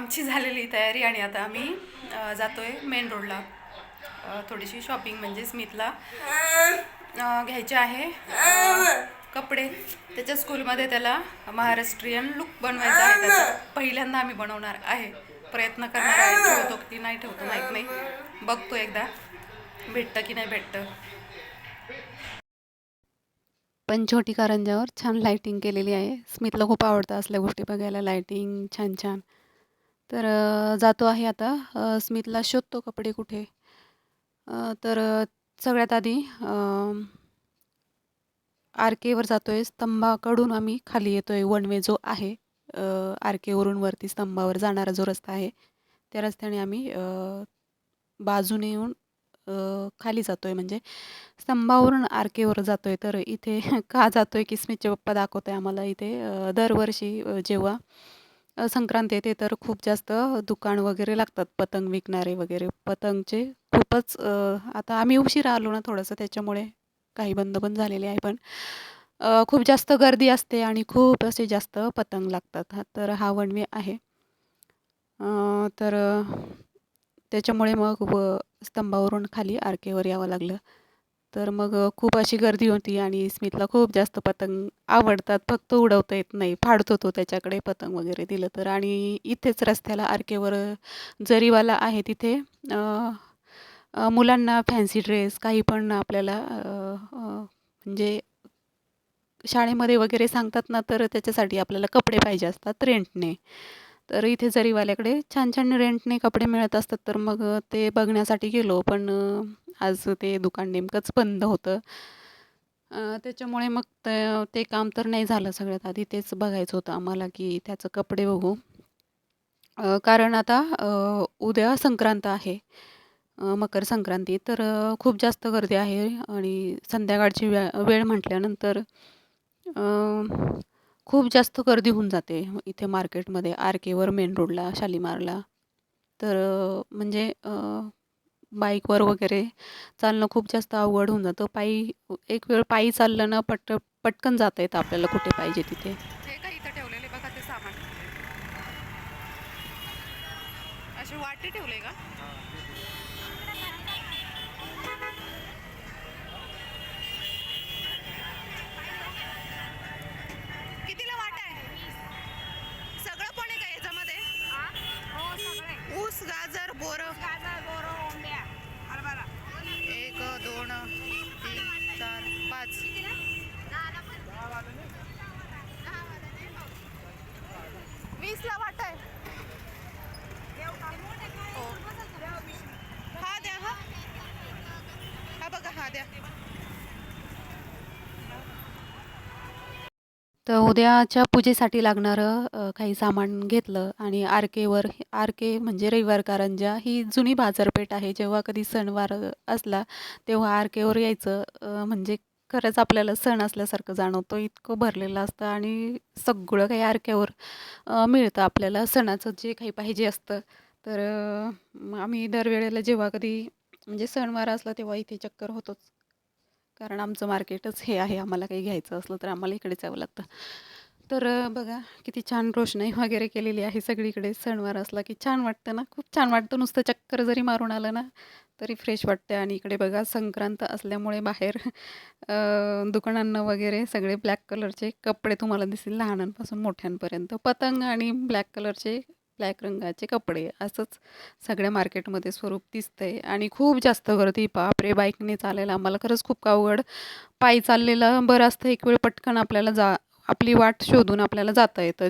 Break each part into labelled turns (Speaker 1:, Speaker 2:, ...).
Speaker 1: आमची झालेली तयारी आणि आता आम्ही जातोय मेन रोडला. थोडीशी शॉपिंग म्हणजे स्मितला घ्यायचे आहे कपडे. त्याच्या स्कूलमध्ये त्याला महाराष्ट्रीयन लुक बनवायचा आहे. त्याचा पहिल्यांदा आम्ही बनवणार आहे, प्रयत्न करणार आहे. ठेवतो की नाही ठेवतो माहीत नाही, बघतो एकदा भेटतं की नाही भेटतं. पण छोटी कारंजावर छान लाईटिंग केलेली आहे. स्मितला खूप आवडतं असल्या गोष्टी बघायला, लाईटिंग छान छान. तर जातो आहे आता. स्मितला शोधतो कपडे कुठे. तर सगळ्यात आधी आर केवर जातो आहे. स्तंभाकडून आम्ही खाली येतो आहे. वन वे जो आहे, आर केवरून वरती स्तंभावर जाणारा जो रस्ता आहे, त्या रस्त्याने आम्ही बाजूने येऊन खाली जातो आहे. म्हणजे स्तंभावरून आर केवर जातो आहे. तर इथे का जातो आहे की स्मितचे पप्पा दाखवत आहे आम्हाला इथे. दरवर्षी जेव्हा संक्रांत येते तर खूप जास्त दुकान वगैरे लागतात, पतंग विकणारे वगैरे. पतंगचे खूपच आता आम्ही उशिरा आलो ना थोडंसं, त्याच्यामुळे काही बंद पण झालेले आहे. पण खूप जास्त गर्दी असते आणि खूप असे जास्त पतंग लागतात. तर हा वन वे आहे. तर त्याच्यामुळे मग स्तंभावरून खाली आर केवर यावं लागलं. तर मग खूप अशी गर्दी होती आणि स्मितला खूप जास्त पतंग आवडतात. फक्त उडवता येत नाही. फाडतो तो त्याच्याकडे पतंग वगैरे दिलं तर. आणि इथेच रस्त्याला आर केवर जरीवाला आहे तिथे अ, मुलांना फॅन्सी ड्रेस काही पण आपल्याला म्हणजे शाळेमध्ये वगैरे सांगतात ना, तर त्याच्यासाठी आपल्याला कपडे पाहिजे असतात रेंटने. तर इथे जरीवाल्याकडे छान छान रेंटने कपडे मिळत असतात. तर मग ते बघण्यासाठी गेलो. पण आज ते दुकान नेमकंच बंद होतं. त्याच्यामुळे मग ते काम तर नाही झालं. सगळ्यात आधी तेच बघायचं होतं आम्हाला की त्याचं कपडे बघू. कारण आता उद्या संक्रांत आहे, मकर संक्रांती. तर खूप जास्त गर्दी आहे आणि संध्याकाळची वेळ म्हटल्यानंतर अ, खूप जास्त गर्दी होऊन जाते इथे मार्केटमध्ये, आर केवर, मेन रोडला, शालीमारला. तर म्हणजे बाईकवर वगैरे चालणं खूप जास्त अवघड होऊन जातं. पायी एक वेळ पायी चाललं ना, पटकन जाता येतं आपल्याला कुठे पाहिजे तिथे. हे काय इथं ठेवलेले बघा ते सामान, असे वाटे ठेवले का? कितीला वाटा आहे? सगळं पण आहे का याच्यामध्ये? ऊस, गाजर, बोरं. एक, दोन, तीन, चार, पाच. 20ला वाटा आहे. हो. हा द्या. हा बघा, हा द्या. तर उद्याच्या पूजेसाठी लागणारं काही सामान घेतलं आणि आर के म्हणजे रविवार कारंजा ही जुनी बाजारपेठ आहे. जेव्हा कधी सणवार असला तेव्हा आर केवर यायचं म्हणजे खरंच आपल्याला सण असल्यासारखं जाणवतो. इतकं भरलेलं असतं आणि सगळं काही आर केवर मिळतं आपल्याला सणाचं जे काही पाहिजे असतं. तर मग आम्ही दरवेळेला जेव्हा कधी म्हणजे सणवार असला तेव्हा इथे चक्कर होतोच. कारण आमचं मार्केटच हे आहे. आम्हाला काही घ्यायचं असलं तर आम्हाला इकडेच यावं लागतं. तर बघा किती छान रोषणाई वगैरे केलेली आहे सगळीकडे. सणवार असला की छान वाटतं ना, खूप छान वाटतं. नुसतं चक्कर जरी मारून आलं ना तरी फ्रेश वाटतं. आणि इकडे बघा संक्रांत असल्यामुळे बाहेर दुकानांना वगैरे सगळे ब्लॅक कलरचे कपडे तुम्हाला दिसतील, लहानांपासून मोठ्यांपर्यंत. पतंग आणि ब्लॅक कलरचे, ब्लॅक रंगाचे कपडे असंच सगळ्या मार्केटमध्ये स्वरूप दिसतंय. आणि खूप जास्त गर्दी. बापरे! बाईकने चालायला आम्हाला खरंच खूप अवघड. पायी चाललेलं बरं असतं, एक वेळ पटकन आपल्याला आपली वाट शोधून आपल्याला जाता येतं.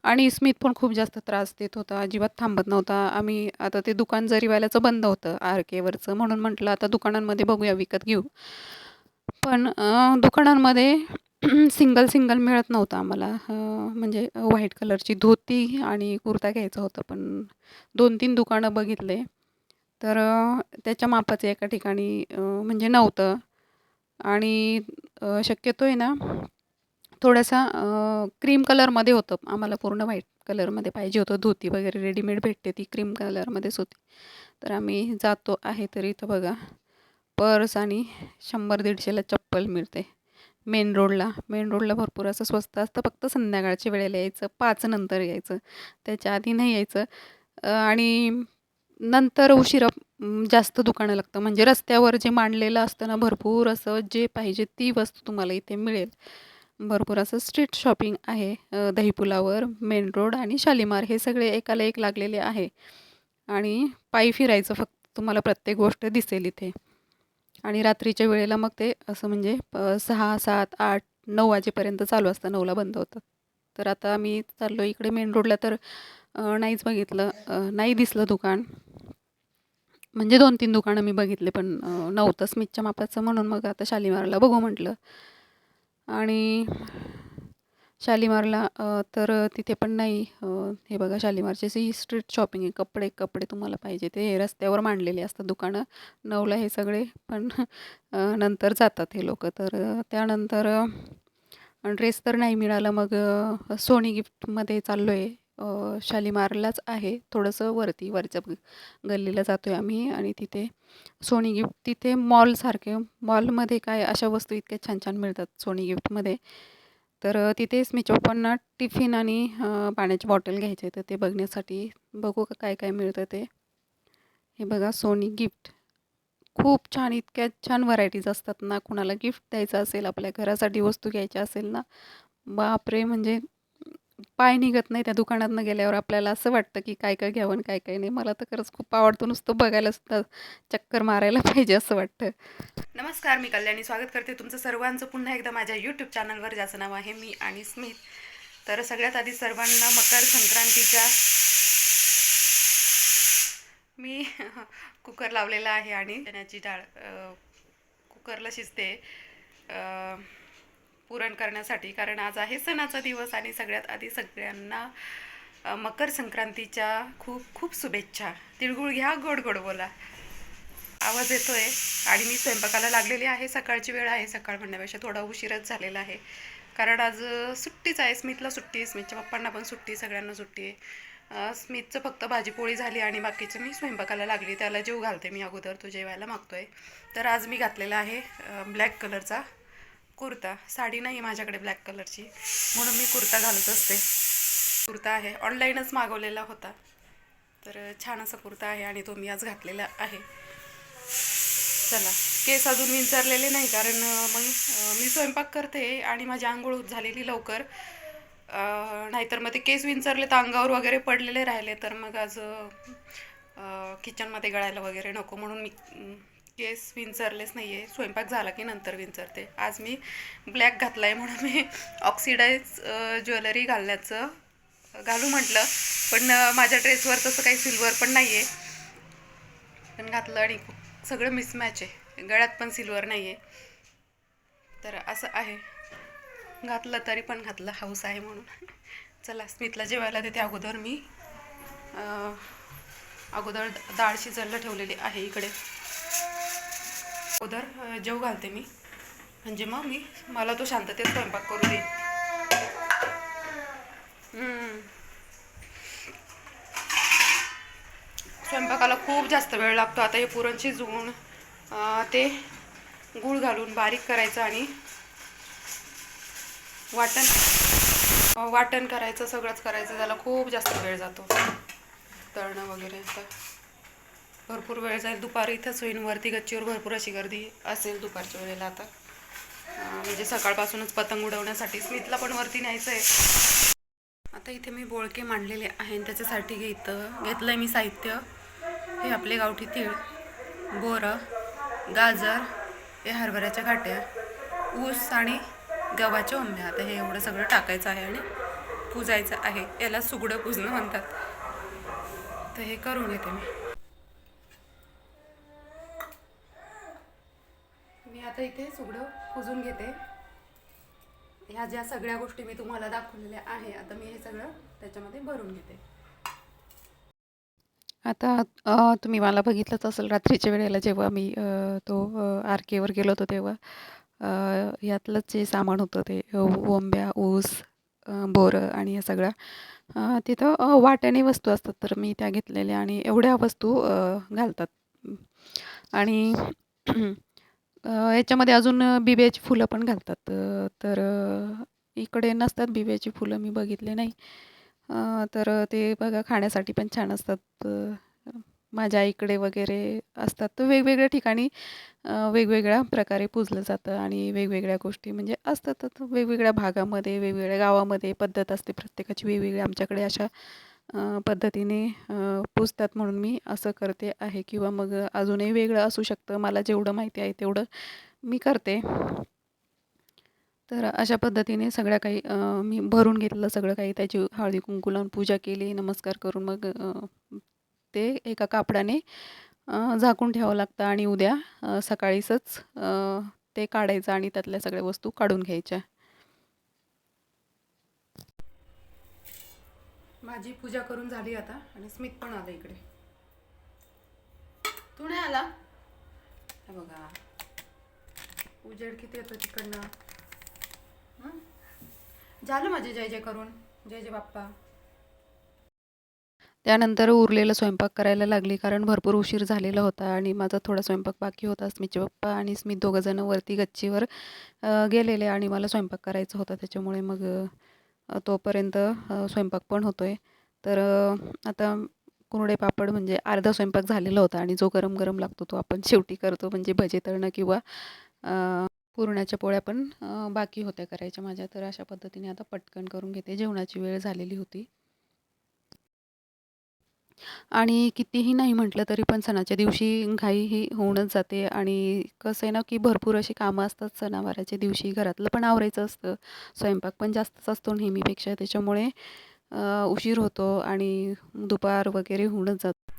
Speaker 1: आणि स्मित पण खूप जास्त त्रास देत होता, अजिबात थांबत नव्हता. आम्ही आता ते दुकान जरीवाल्याचं बंद होतं आर केवरचं, म्हणून म्हटलं आता दुकानांमध्ये बघूया, विकत घेऊ. पण दुकानांमध्ये सिंगल सिंगल मिळत नव्हतं आम्हाला. म्हणजे व्हाईट कलरची धोती आणि कुर्ता घ्यायचा होता. पण 2-3 दुकानं बघितले तर त्याच्या मापाचं एका ठिकाणी म्हणजे नव्हतं. आणि शक्यतो आहे ना थोडासा क्रीम कलरमध्ये होतं. आम्हाला पूर्ण व्हाईट कलरमध्ये पाहिजे होतं. धोती वगैरे रेडीमेड भेटते, ती क्रीम कलरमध्येच होती. तर आम्ही जातो आहे तर इथं बघा पर्स आणि 100-150ला चप्पल मिळते. मेन रोडला भरपूर असं स्वस्त असतं. फक्त संध्याकाळच्या वेळेला यायचं, 5 नंतर यायचं. त्याच्या आधी नाही यायचं. आणि नंतर उशिरा जास्त दुकानं लागतं. म्हणजे रस्त्यावर जे मांडलेलं असतं ना, भरपूर असं जे पाहिजे ती वस्तू तुम्हाला इथे मिळेल. भरपूर असं स्ट्रीट शॉपिंग आहे. दहीपुलावर, मेन रोड आणि शालीमार हे सगळे एकाला एक लागलेले आहे. आणि पायी फिरायचं फक्त, तुम्हाला प्रत्येक गोष्ट दिसेल इथे. आणि रात्रीच्या वेळेला मग ते असं म्हणजे 6, 7, 8, 9 वाजेपर्यंत चालू असतं. 9ला बंद होतं. तर आता आम्ही चाललो इकडे मेन रोडला, तर नाहीच बघितलं, नाही दिसलं दुकान. म्हणजे 2-3 दुकानं मी बघितले, पण नव्हतं स्मितच्या मापाचं, म्हणून मग आता शालीमारला बघू म्हटलं. आणि शालीमारला तर तिथे पण नाही. हे बघा, शालीमारची ही स्ट्रीट शॉपिंग आहे. कपडे तुम्हाला पाहिजे ते रस्त्यावर मांडलेले असतात दुकानं. 9ला हे सगळे, पण नंतर जातात हे लोकं. तर त्यानंतर ड्रेस तर नाही मिळाला. मग सोनी गिफ्टमध्ये चाललो आहे. शालीमारलाच आहे, थोडंसं वरच्या गल्लीला जातो आहे आम्ही. आणि तिथे सोनी गिफ्ट, तिथे मॉलसारखे, मॉलमध्ये काय अशा वस्तू इतक्या छान छान मिळतात सोनी गिफ्टमध्ये. तर तिथेच मी पप्पांना टिफिन आणि पाण्याची बॉटल घ्यायचे, तर ते बघण्यासाठी बघू का काय काय मिळतं ते. हे बघा, सोनी गिफ्ट खूप छान, इतक्या छान व्हरायटीज असतात ना. कुणाला गिफ्ट द्यायचं असेल, आपल्या घरासाठी वस्तू घ्यायच्या असेल ना, बापरे! म्हणजे पाय निघत नाही त्या दुकानातनं गेल्यावर. आपल्याला असं वाटतं की काय काय घ्यावं आणि काय काय नाही. मला तर खरंच खूप आवडतं, नुसतं बघायला सुद्धा चक्कर मारायला पाहिजे असं वाटतं. नमस्कार, मी कल्याणी. स्वागत करते तुमचं सर्वांचं पुन्हा एकदा माझ्या यूट्यूब चॅनलवर, ज्याचं नाव आहे मी आणि स्मित. तर सगळ्यात आधी सर्वांना मकर संक्रांतीच्या, मी कुकर लावलेला आहे आणि चण्याची डाळ कुकरला शिजते पुरण करण्यासाठी, कारण आज आहे सणाचा दिवस. आणि सगळ्यात आधी सगळ्यांना मकर संक्रांतीच्या खूप खूप शुभेच्छा. तिळगुळ घ्या, गोड गोड बोला. आवाज येतोय आणि मी स्वयंपाकाला लागलेली आहे. सकाळची वेळ आहे, सकाळ म्हणण्यापेक्षा थोडा उशीरच झालेला आहे, कारण आज सुट्टीच आहे. स्मितला सुट्टी आहे, स्मितच्या पप्पांना पण सुट्टी, सगळ्यांना सुट्टी आहे. स्मितचं फक्त भाजीपोळी झाली आणि बाकीचं मी स्वयंपाकाला लागली. त्याला जेव घालते मी अगोदर, तो जेवायला मागतोय. तर आज मी घातलेला आहे ब्लॅक कलरचा कुर्ता. साडी नाही आहे माझ्याकडे ब्लॅक कलरची, म्हणून मी कुर्ता घालत असते. कुर्ता आहे, ऑनलाईनच मागवलेला होता. तर छान असा कुर्ता आहे आणि तो मी आज घातलेला आहे. चला, केस अजून विंचरलेले नाही, कारण मग मी स्वयंपाक करते आणि माझी आंघोळ झालेली लवकर. नाहीतर मग ते केस विंचरले तर अंगावर वगैरे पडलेले राहिले, तर मग आज किचनमध्ये गळायला वगैरे नको, म्हणून मी केस विंचरलेच नाही आहे. स्वयंपाक झाला की नंतर विंचरते. आज मी ब्लॅक घातला आहे, म्हणून मी ऑक्सिडाईज ज्वेलरी घालू म्हटलं, पण माझ्या ड्रेसवर तसं काही सिल्वर पण नाही आहे, पण घातलं. आणि सगळं मिसमॅच आहे, गळ्यात पण सिल्वर नाही आहे. तर असं आहे, घातलं तरी पण घातलं, हाऊस आहे म्हणून. चला, स्मितला जेवायला देते. अगोदर मी अगोदर डाळ शिजायला ठेवलेली आहे इकडे. अगोदर जेव घालते मी, म्हणजे मग मला तो शांततेत स्वयंपाक करू दे. स्वयंपाकाला खूप जास्त वेळ लागतो. आता हे पुरण शिजवून ते गूळ घालून बारीक करायचं आणि वाटण करायचं, सगळंच करायचं. त्याला खूप जास्त वेळ जातो, तळणं वगैरे. आता भरपूर वेळ जाईल. दुपारी इथंच होईन, वरती गच्चीवर भरपूर अशी गर्दी असेल दुपारच्या वेळेला. आता म्हणजे सकाळपासूनच पतंग उडवण्यासाठी स्मितला पण वरती न्यायचं आहे. आता इथे मी बोळके मांडलेले आहे, त्याच्यासाठी घेतलं आहे मी साहित्य. हे आपले गावठी तीळ, बोरं, गाजर, हे हरभऱ्याच्या गाठ्या, ऊस आणि गव्हाच्या ओंब्या. आता हे एवढं सगळं टाकायचं आहे आणि पुजायचं आहे. याला सुगडं पुजणं म्हणतात. तर हे करून घेते मी आता इथे सुगडं पुजून घेते. ह्या ज्या सगळ्या गोष्टी मी तुम्हाला दाखवलेल्या आहे, आता मी हे सगळं त्याच्यामध्ये भरून घेते. आता तुम्ही मला बघितलंच असेल रात्रीच्या वेळेला, जेव्हा मी तो आरकेवर गेलो होतो तेव्हा. यातलंच जे सामान होतं ते ओंब्या, ऊस, बोरं आणि हे सगळं तिथं वाट्याने वस्तू असतात, तर मी त्या घेतलेल्या आणि एवढ्या वस्तू घालतात. आणि याच्यामध्ये अजून बिब्याची फुलं पण घालतात. तर इकडे नसतात बिब्याची फुलं, मी बघितले नाही. तर ते बघा खाण्यासाठी पण छान असतात. माझ्या आईकडे वगैरे असतात. तर वेगवेगळ्या ठिकाणी वेगवेगळ्या प्रकारे पूजलं जातं आणि वेगवेगळ्या गोष्टी म्हणजे असतातच. वेगवेगळ्या भागामध्ये, वेगवेगळ्या गावामध्ये पद्धत असते प्रत्येकाची वेगवेगळी. आमच्याकडे अशा पद्धतीने पूजतात म्हणून मी असं करते आहे किंवा मग अजूनही वेगळं असू शकतं. मला जेवढं माहिती आहे तेवढं मी करते. तर अशा पद्धतीने सगळ्या काही मी भरून घेतलं सगळं काही. त्याची हळदी-कुंकू लावून पूजा केली, नमस्कार करून मग ते एका कापडाने झाकून ठेवावं लागतं आणि उद्या सकाळीचच ते काढायचं आणि त्यातल्या सगळ्या वस्तू काढून घ्यायच्या. माझी पूजा करून झाली आता आणि स्मित पण आला इकडे. तू नाही आला? हे बघा उजेड किती येतो तिकडनं. झालं माझे जय जय करून. जय जय बाप्पा. त्यानंतर उरलेला स्वयंपाक करायला लागली कारण भरपूर उशीर झालेला होता आणि माझा थोडा स्वयंपाक बाकी होता. स्मितचे पप्पा आणि स्मित दोघंजण वरती गच्चीवर गेलेले आणि मला स्वयंपाक करायचा होता. त्याच्यामुळे मग तोपर्यंत स्वयंपाक पण होतोय. तर आता कुरडे पापड म्हणजे अर्धा स्वयंपाक झालेला होता आणि जो गरम गरम लागतो तो आपण शेवटी करतो. म्हणजे भजे तळणं किंवा पुरणाच्या पोळ्या पण बाकी होत्या करायच्या माझ्या. तर अशा पद्धतीने आता पटकन करून घेते. जेवणाची वेळ झालेली होती. आणि कितीही नाही म्हटलं तरी पण सणाच्या दिवशी घाई ही होऊनच जाते आणि कसं आहे ना, की भरपूर अशी कामं असतात सणावाराच्या दिवशी. घरातलं पण आवरायचं असतं, स्वयंपाक पण जास्तच असतो नेहमीपेक्षा. त्याच्यामुळे उशीर होतो आणि दुपार वगैरे होऊनच जातं.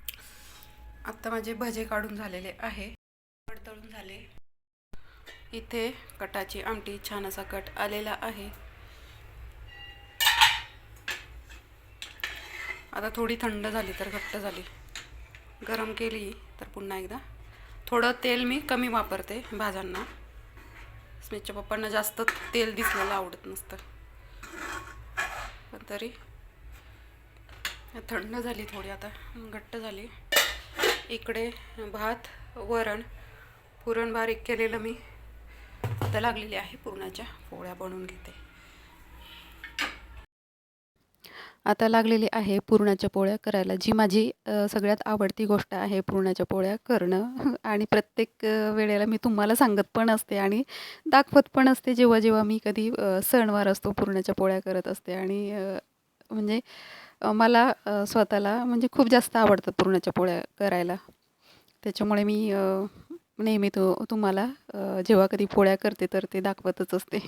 Speaker 1: आत्ता माझे भजे काढून झालेले आहे, पापड तळून झाले. इथे कटाची आमटी छान असा कट आलेला आहे. आता थोडी थंड झाली तर घट्ट झाली. गरम केली तर पुन्हा एकदा थोडं तेल मी कमी वापरते भाज्यांना. स्मितच्या पप्पांना जास्त तेल दिसलेलं आवडत नसतं, पण तरी थंड झाली थोडी, आता घट्ट झाली. इकडे भात, वरण, पुरण बारीक केलेलं मी आता लागलेली आहे. पुरणाच्या पोळ्या बनवून घेते. आता लागलेली आहे पुरणाच्या पोळ्या करायला, जी माझी सगळ्यात आवडती गोष्ट आहे पुरणाच्या पोळ्या करणं. आणि प्रत्येक वेळेला मी तुम्हाला सांगत पण असते आणि दाखवत पण असते जेव्हा जेव्हा मी कधी सणवार असतो पुरणाच्या पोळ्या करत असते. आणि म्हणजे मला स्वतःला म्हणजे खूप जास्त आवडतं पुरणाच्या पोळ्या करायला. त्याच्यामुळे मी नेहमी तुम्हाला जेव्हा कधी पोळ्या करते तर ते दाखवतच असते.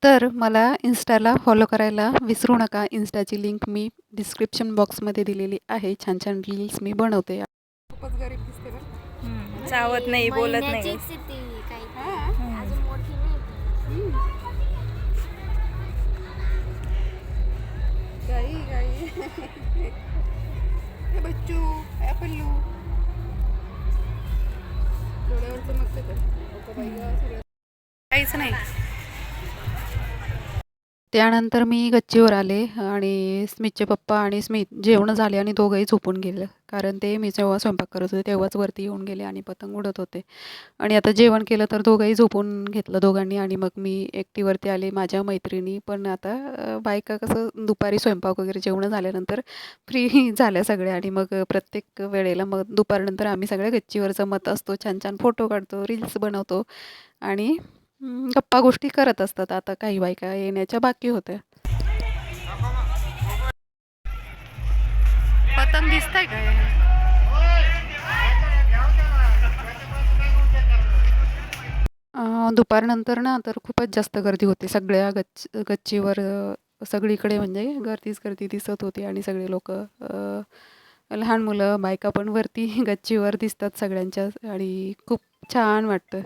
Speaker 1: तर मला इन्स्टाला फॉलो करायला विसरू नका. इन्स्टाची लिंक मी डिस्क्रिप्शन बॉक्समध्ये दिलेली आहे. छान छान रील्स मी बनवते. खूपच गरीब दिसते बरं.
Speaker 2: चावत नाही, बोलत नाही.
Speaker 1: हे बच्चू, हे पल्लू डोळ्यावर चमकते तर काहीच नाही. त्यानंतर मी गच्चीवर आले आणि स्मितचे पप्पा आणि स्मित जेवणं झाले आणि दोघंही झोपून गेले. कारण ते मी जेव्हा स्वयंपाक करत होते तेव्हाच वरती येऊन गेले आणि पतंग उडत होते. आणि आता जेवण केलं तर दोघंही झोपून घेतलं दोघांनी आणि मग मी एकटी वरती आले. माझ्या मैत्रिणी पण आता बायका कसं दुपारी स्वयंपाक वगैरे जेवणं झाल्यानंतर फ्री झाल्या सगळ्या आणि मग प्रत्येक वेळेला मग दुपारनंतर आम्ही सगळ्या गच्चीवर जमत असतो. छान छान फोटो काढतो, रील्स बनवतो आणि गप्पा गोष्टी करत असतात. आता काही बायका येण्याच्या बाकी होत्या. पतंग दिसतंय काय? दुपारनंतर ना तर खूपच जास्त गर्दी होते. सगळ्या गच्चीवर सगळीकडे म्हणजे गर्दीच गर्दी दिसत होती आणि सगळे लोकं लहान मुलं, बायका पण वरती गच्चीवर दिसतात सगळ्यांच्या आणि खूप छान वाटतं.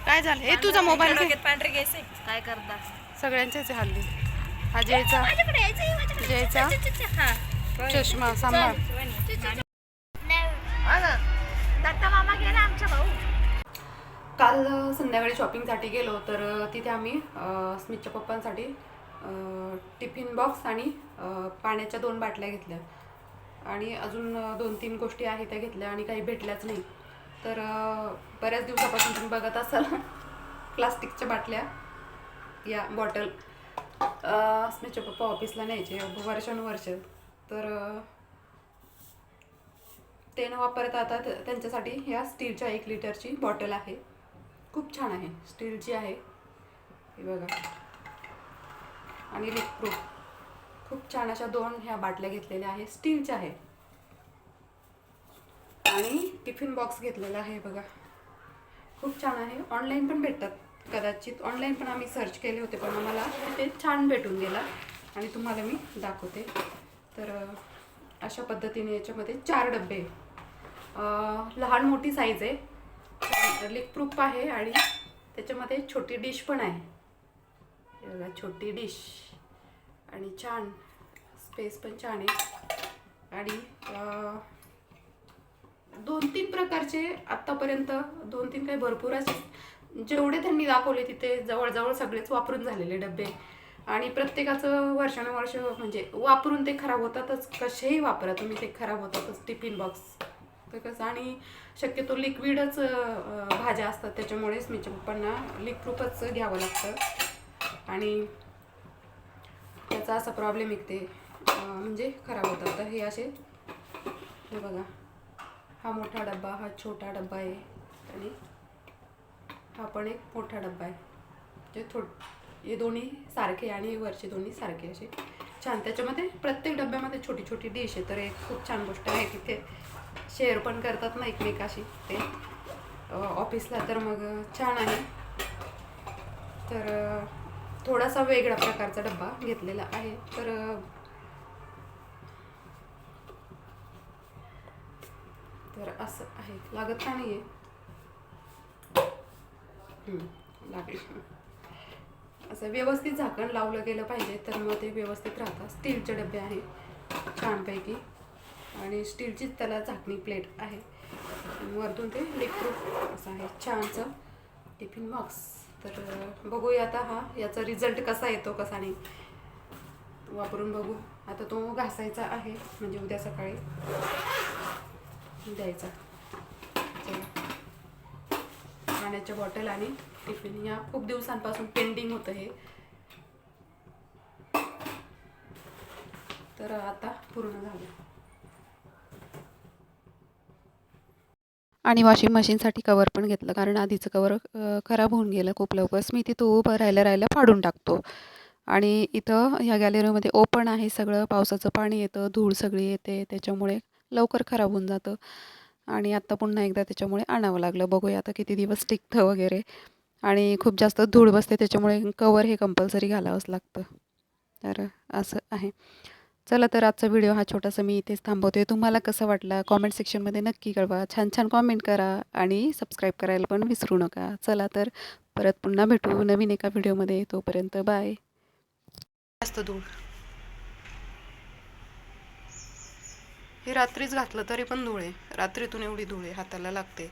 Speaker 1: काय झालं? हे तुझा मोबाईल
Speaker 2: काय करता
Speaker 1: सगळ्यांचेच आहे हल्ली. हा जयचा चष्मा सांभाळ.
Speaker 2: मामा गेला आमच्या भाऊ.
Speaker 1: काल संध्याकाळी शॉपिंगसाठी गेलो तर तिथे आम्ही स्मितच्या पप्पांसाठी टिफिन बॉक्स आणि पाण्याच्या 2 बाटल्या घेतल्या आणि अजून 2-3 गोष्टी आहेत त्या घेतल्या आणि काही भेटल्याच नाही. तर बऱ्याच दिवसापासून तुम्ही बघत असाल प्लास्टिकच्या बाटल्या या बॉटल स्मितचे पप्पा ऑफिसला न्यायचे वर्षानुवर्ष. तर ते न वापरता आता त्यांच्यासाठी ह्या स्टीलच्या 1 लिटरची बॉटल आहे. खूप छान आहे, स्टीलची आहे हे बघा आणि लीकप्रूफ. खूप छान अशा 2 ह्या बाटल्या घेतलेल्या आहे, स्टीलच्या आहे. आणि टिफिन बॉक्स घेतलेला आहे बघा, खूप छान आहे. ऑनलाईन पण भेटतात कदाचित, ऑनलाईन पण आम्ही सर्च केले होते पण आम्हाला ते छान भेटून गेला आणि तुम्हाला मी दाखवते. तर अशा पद्धतीने याच्यामध्ये 4 डब्बे, लहान मोठी साईज आहे, लीकप्रूफ आहे आणि त्याच्यामध्ये छोटी डिश पण आहे बघा, छोटी डिश आणि छान स्पेस पण छान आहे. आणि 2-3 प्रकारचे आत्तापर्यंत 2-3 काही भरपूर असे जेवढे त्यांनी दाखवले तिथे जवळजवळ सगळेच वापरून झालेले डबे आणि प्रत्येकाचं वर्षानुवर्ष म्हणजे वापरून ते खराब होतातच. कसेही वापरा तुम्ही ते खराब होतातच टिफिन बॉक्स. तर कसं आणि शक्यतो लिक्विडच भाज्या असतात त्याच्यामुळे स्मितच्या पप्पांना लीकप्रूफच घ्यावं लागतं आणि त्याचा असा प्रॉब्लेम येते म्हणजे खराब होतात. तर हे असे हे बघा, हा मोठा डब्बा, हा छोटा डब्बा आहे आणि हा पण एक मोठा डब्बा आहे. म्हणजे हे दोन्ही सारखे आणि वरचे दोन्ही सारखे असे छान. त्याच्यामध्ये प्रत्येक डब्यामध्ये छोटी छोटी डिश आहे. तर एक खूप छान गोष्ट आहे की ते शेअर पण करतात ना एकमेकाशी ते ऑफिसला. तर मग छान आहे. तर थोडासा वेगळा प्रकारचा डब्बा घेतलेला आहे. तर असं आहे, लागत का नाही आहे, लागेल. असं व्यवस्थित झाकण लावलं गेलं पाहिजे तर मग ते व्यवस्थित राहतात. स्टीलचे डबे आहे छानपैकी आणि स्टीलचीच त्याला झाकणी प्लेट आहे. वरतून ते लीकप्रूफ असं आहे छानसं टिफिन बॉक्स. तर बघूया आता हा याचा रिझल्ट कसा येतो कसा नाही वापरून बघू. आता तो घासायचा आहे म्हणजे उद्या सकाळी द्यायचा. पाण्याच्या बॉटल आणि टिफिन या खूप दिवसांपासून पेंडिंग होतं हे. तर आता पूर्ण झालं. आणि वॉशिंग मशीनसाठी कवर पण घेतलं कारण आधीचं कवर खराब होऊन गेलं खूप लवकर. मी तिथं उभं राहिल्या फाडून टाकतो. आणि इथं ह्या गॅलरीमध्ये ओपन आहे सगळं, पावसाचं पाणी येतं, धूळ सगळी येते त्याच्यामुळे लवकर खराब होऊन जातं. आणि आत्ता पुन्हा एकदा त्याच्यामुळे आणावं लागलं. बघूया आता किती दिवस टिकतं वगैरे. आणि खूप जास्त धूळ बसते त्याच्यामुळे कवर हे कंपल्सरी घालावंच लागतं. तर असं आहे. चला तर आजचा व्हिडिओ हा छोटासा मी इथेच थांबवते. तुम्हाला कसं वाटला कॉमेंट सेक्शनमध्ये नक्की कळवा. छान छान कॉमेंट करा आणि सबस्क्राईब करायला पण विसरू नका. चला तर परत पुन्हा भेटू नवीन एका व्हिडिओमध्ये. तोपर्यंत बाय. जास्त धूळ. हे रात्रीच घातलं तरी पण धूळ आहे, रात्रीतून एवढी धूळ आहे हाताला लागते.